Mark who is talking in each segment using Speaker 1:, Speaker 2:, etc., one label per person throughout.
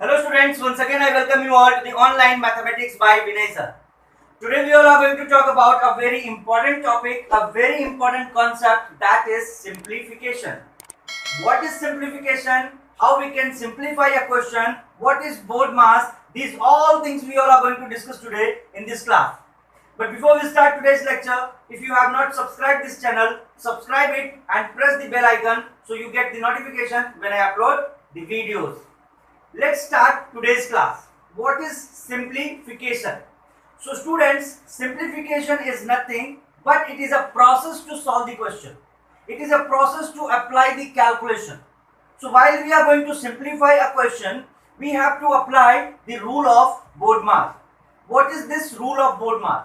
Speaker 1: Hello students, once again I welcome you all to the online mathematics by Vinay sir. Today we all are going to talk about a very important topic, a very important concept, that is simplification. What is simplification? How we can simplify a question? What is board mass? These all things we all are going to discuss today in this class. But before we start today's lecture, if you have not subscribed this channel, subscribe it and press the bell icon so you get the notification when I upload the videos. Let's start today's class. What is simplification? So students, simplification is nothing but it is a process to solve the question. It is a process to apply the calculation. So while we are going to simplify a question, we have to apply the rule of BODMAS. What is this rule of BODMAS?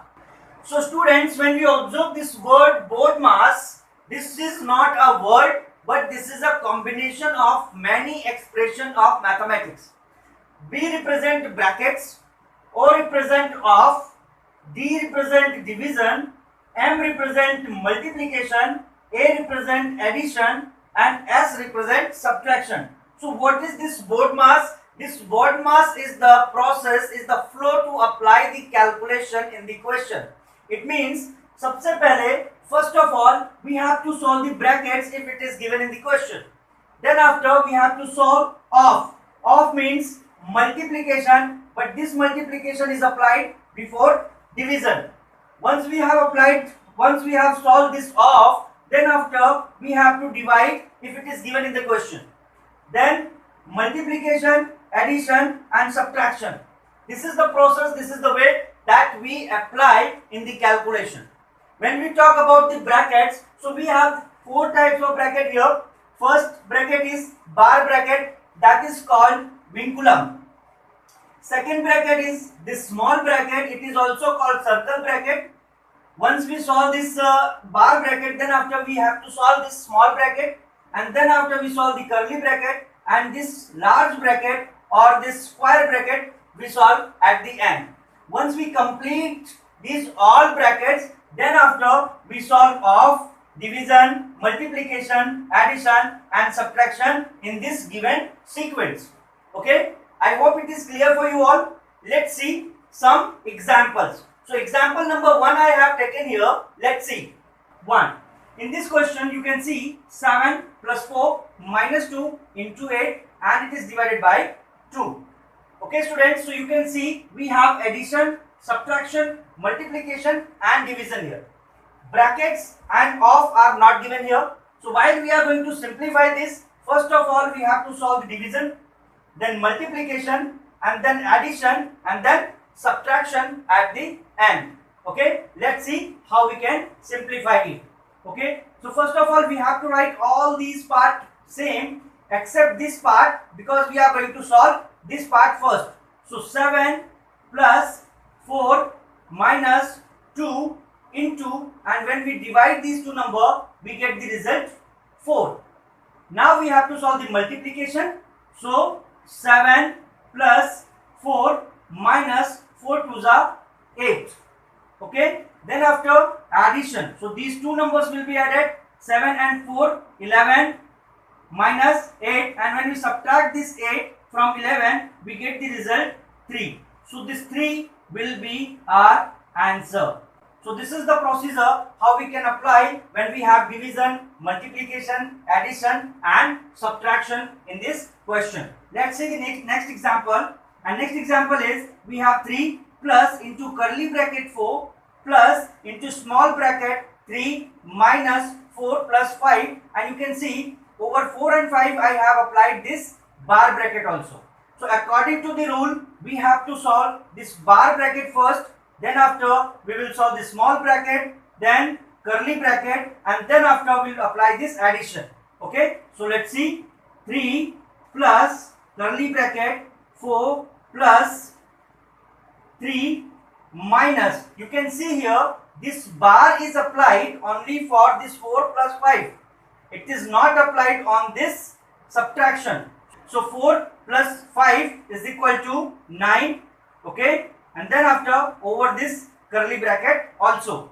Speaker 1: So students, when we observe this word BODMAS, this is not a word but this is a combination of many expressions of mathematics. B represent brackets, O represent off, D represent division, M represent multiplication, A represent addition and S represent subtraction. So what is this BODMAS? This BODMAS is the process, is the flow to apply the calculation in the question. It means सबसे पहले first of all we have to solve the brackets if it is given in the question. Then after we have to solve off. Off means multiplication, but this multiplication is applied before division. Once we have solved this off, then after we have to divide if it is given in the question. Then multiplication, addition and subtraction. This is the process, this is the way that we apply in the calculation. When we talk about the brackets, so we have four types of bracket here. First bracket is bar bracket, that is called vinculum. Second bracket is this small bracket, it is also called circle bracket. Once we solve this bar bracket, then after we have to solve this small bracket, and then after we solve the curly bracket, and this large bracket or this square bracket we solve at the end. Once we complete these all brackets, then after we solve off, division, multiplication, addition and subtraction in this given sequence. Okay, I hope it is clear for you all. Let's see some examples. So example number 1 I have taken here. Let's see. 1. In this question you can see 7 plus 4 minus 2 into 8 and it is divided by 2. Okay students, so you can see we have addition, subtraction, multiplication and division here. Brackets and off are not given here. So while we are going to simplify this, first of all we have to solve the division, then multiplication and then addition and then subtraction at the end. Okay, let's see how we can simplify it. Okay, so first of all we have to write all these part same except this part because we are going to solve this part first. So 7 plus 4 minus 2 into, and when we divide these two numbers we get the result 4. Now we have to solve the multiplication. So 7 plus 4 minus 4 2s are 8. Okay, then after addition, so these two numbers will be added, 7 and 4, 11 minus 8, and when we subtract this 8 from 11 we get the result 3. So this 3 will be our answer. So this is the procedure how we can apply when we have division, multiplication, addition and subtraction in this question. Let's see the next example. And next example is we have 3 plus into curly bracket 4 plus into small bracket 3 minus 4 plus 5, and you can see over 4 and 5 I have applied this bar bracket also. So according to the rule we have to solve this bar bracket first, then after we will solve the small bracket, then curly bracket and then after we will apply this addition. Okay, so let's see. 3 plus curly bracket 4 plus 3 minus, you can see here this bar is applied only for this 4 plus 5. It is not applied on this subtraction. So 4 plus 5 is equal to 9. Okay, and then after over this curly bracket also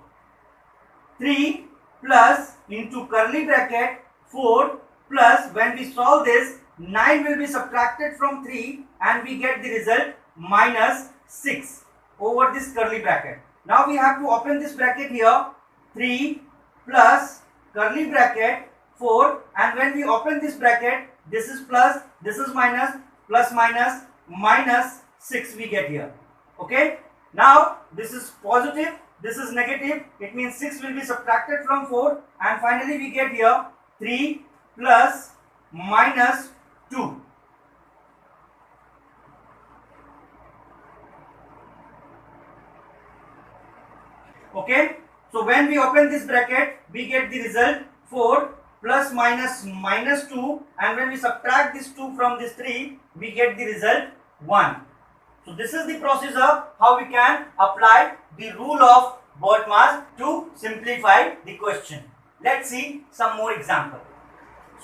Speaker 1: 3 plus into curly bracket 4 plus, when we solve this 9 will be subtracted from 3 and we get the result minus 6 over this curly bracket. Now we have to open this bracket here, 3 plus curly bracket 4, and when we open this bracket, this is plus, this is minus, plus minus, minus 6 we get here. Okay, now this is positive, this is negative, it means 6 will be subtracted from 4, and finally we get here 3 plus minus 2. Okay, so when we open this bracket, we get the result 4 plus minus minus 2, and when we subtract this 2 from this 3, we get the result 1. So this is the procedure how we can apply the rule of BODMAS to simplify the question. Let's see some more example.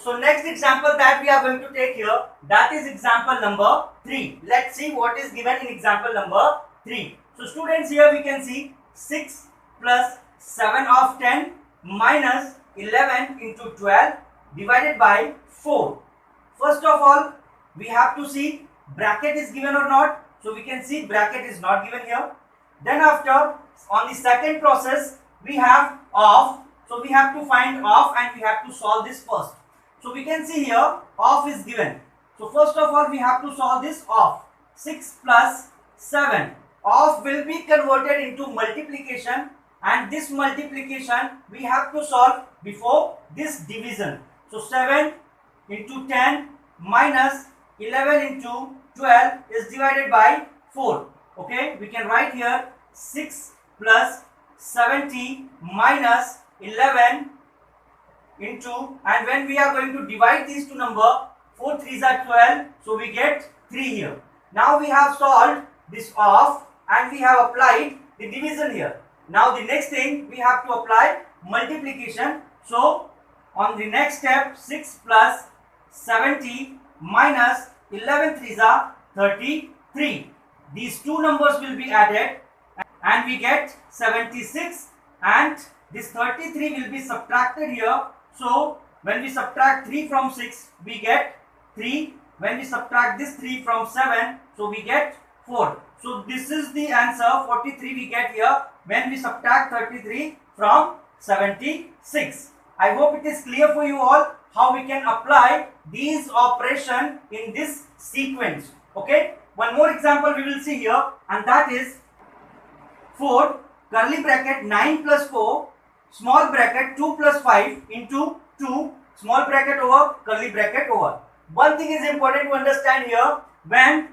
Speaker 1: So next example that we are going to take here, that is example number 3. Let's see what is given in example number 3. So students, here we can see 6 plus 7 of 10 minus 11 into 12 divided by 4. First of all, we have to see bracket is given or not. So we can see bracket is not given here. Then after, on the second process, we have of. So we have to find of and we have to solve this first. So we can see here of is given. So first of all, we have to solve this of. 6 plus 7. Of will be converted into multiplication, and this multiplication we have to solve before this division. So 7 into 10 minus 11 into 12 is divided by 4. Okay, we can write here 6 plus 70 minus 11 into, and when we are going to divide these two numbers, 4 3s are 12, so we get 3 here. Now we have solved this of and we have applied the division here. Now the next thing, we have to apply multiplication. So on the next step, 6 plus 70 minus 11 3s are 33. These two numbers will be added and we get 76, and this 33 will be subtracted here. So when we subtract 3 from 6, we get 3. When we subtract this 3 from 7, so we get 4. So this is the answer, 43 we get here when we subtract 33 from 76. I hope it is clear for you all how we can apply these operations in this sequence. Okay, one more example we will see here, and that is 4 curly bracket 9 plus 4 small bracket 2 plus 5 into 2 small bracket over curly bracket over. One thing is important to understand here, when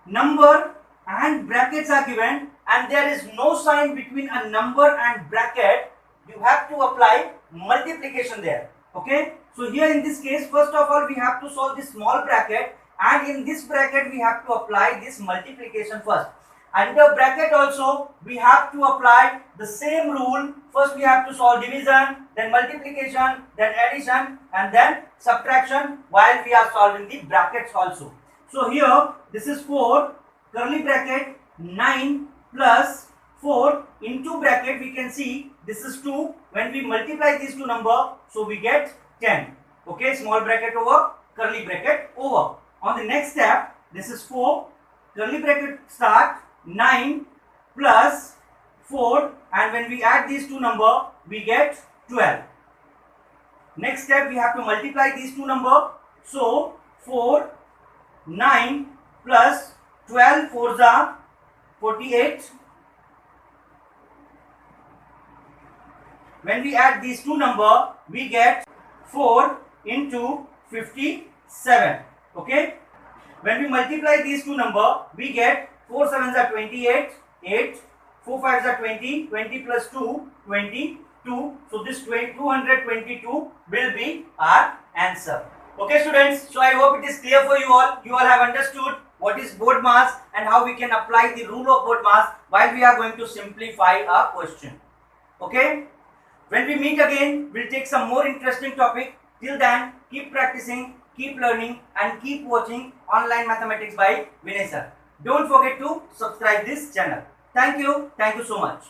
Speaker 1: number and brackets are given and there is no sign between a number and bracket, you have to apply multiplication there. Okay, so here in this case, first of all we have to solve this small bracket, and in this bracket we have to apply this multiplication first. Under bracket also we have to apply the same rule. First we have to solve division, then multiplication, then addition, and then subtraction while we are solving the brackets also. So here this is 4 curly bracket 9 plus 4 into bracket, we can see this is 2. When we multiply these two numbers, so we get 10. Okay, small bracket over curly bracket over. On the next step, this is 4 curly bracket start 9 plus 4, and when we add these two numbers, we get 12. Next step, we have to multiply these two numbers. So 4 9 plus 12 4s are 48. When we add these two numbers, we get 4 into 57. Okay. When we multiply these two numbers, we get 4 7s are 28, 8, 4 5s are 20, 20 plus 2, 22. So this 222 will be our answer. Okay students, so I hope it is clear for you all. You all have understood what is BODMAS and how we can apply the rule of BODMAS while we are going to simplify our question. Okay. When we meet again, we'll take some more interesting topic. Till then, keep practicing, keep learning, and keep watching Online Mathematics by Vinay sir. Don't forget to subscribe this channel. Thank you so much.